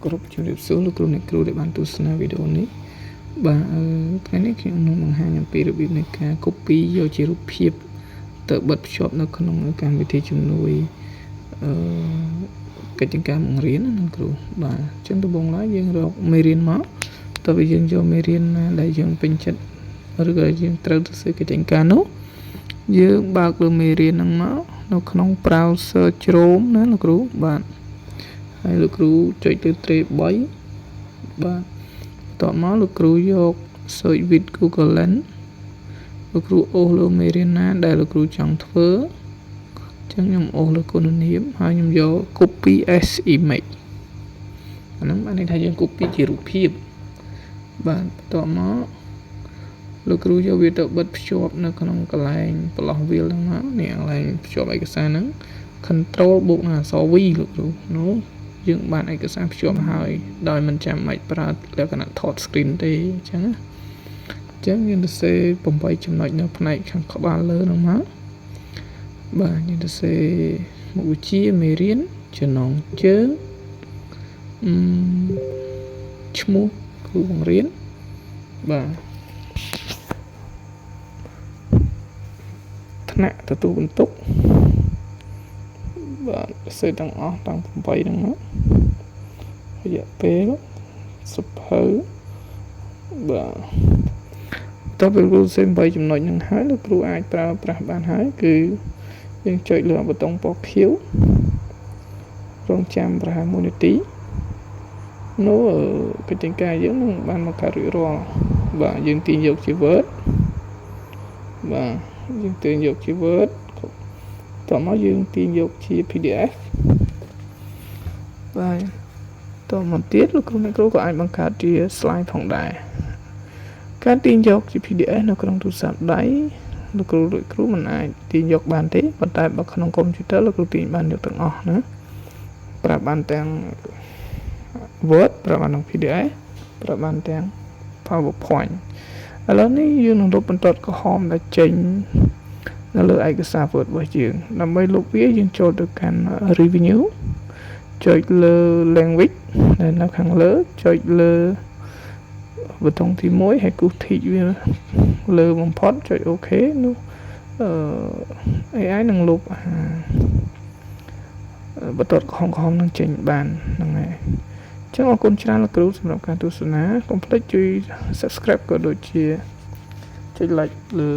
គ្រប់ជំរាបសួរលោកគ្រូអ្នកគ្រូដែលបានទស្សនាវីដេអូនេះបាទថ្ងៃនេះខ្ញុំនឹងបង្ហាញអំពីរបៀបនៃការ copy យកជារូបភាពទៅបិទភ្ជាប់នៅក្នុងកម្មវិធីជំនួយកិច្ចការបង្រៀនណាគ្រូបាទអញ្ចឹងដំបូងឡើយយើងរកមេរៀនមកតើយើងយកមេរៀនណាដែលយើងពេញចិត្តឬក៏យើងត្រូវទៅធ្វើកិច្ចការនោះយើងបើកលើមេរៀនហ្នឹងមកនៅក្នុង browser Chrome ណាលោកគ្រូបាទហើយលោកគ្រូចុចលើ tray 3បាទបន្ទាប់មកលោកគ្រូយក search with Google Lens លោកគ្រូអូសលើមេរៀនណាដែលលោកគ្រូចង់ធ្វើអញ្ចឹងខ្ញុំអូសលើគុណនាមហើយខ្ញុំយក copy as image អាហ្នឹងបានន័យថាយើង copy ជារូបភាពបាទបន្ទាប់មកលោកគ្រូយកវាទៅបិទភ្ជាប់នៅក្នុងកន្លែងប្រឡោះវាលហ្នឹងមកនេះកន្លែងភ្ជាប់ឯកសារហ្នឹង control បូកនឹងអក្សរ V លោកគ្រូនោះយើងបានឯកសារភ្ជាប់ហើយដោយមិនចាំបាច់ប្រើលក្ខណៈថត screen ទេអញ្ចឹងណាអញ្ចឹងយើងទៅសេ8ចំណុចនៅផ្នែកខាងក្បាលលើហ្នឹងមកបាទយើងទៅសេមុខវិជ្ជាមេរៀនចំណងជើងឈ្មោះគ្រូបង្រៀនបាទថ្នាក់ទទួលបន្ទុកបាទសេទាំងអស់ទាំង8ហ្នឹងមករយៈពេលសុភៅបាទតើពេលគ្រូសេ8ចំណុចហ្នឹងហើយលោកគ្រូអាចប្រើប្រាស់បានហើយគឺយើងចុចលើប៊ូតុងពណ៌ខៀវរងចាំប្រហែល1នាទីនោះកិច្ចការយើងនឹងបានមកកើតរួចរាល់បាទយើងទាញយកជា Word បាទយើងទាញយកជា Word តោះមកយើងទាញយកជា PDF បាទតោះមកទៀតលោកគ្រូអ្នកគ្រូក៏អាចបង្កើតជា slide ផងដែរការទាញយកជា PDF នៅក្នុងទូរស័ព្ទដៃលោកគ្រូដូចគ្រូមិនអាចទាញយកបានទេប៉ុន្តែបើក្នុងកុំព្យូទ័រលោកគ្រូទាញបានយកទាំងអស់ណាប្រើបានទាំង Word ប្រើបានទាំង PDF ប្រើបានទាំង PowerPoint ឥឡូវនេះយើងនឹងលុបបន្ទាត់ក្រហមដែលចេញនៅលើឯកសារ Word របស់យើងដើម្បីលុបវាយើងចូលទៅកាន់ Revenue ចុចលើ Language ដែលនៅខាងលើចុចលើប៊ូតុងទី1ហើយគូស Tick វាលើបំផុតចុច OK នោះAI នឹងលុបបន្ទាត់ក្រហមនឹងចេញបានហ្នឹងហើយអញ្ចឹងអរគុណច្រើនលោកគ្រូសម្រាប់ការទស្សនាកុំភ្លេចជួយ Subscribe ក៏ដូចជាចុច Like លើ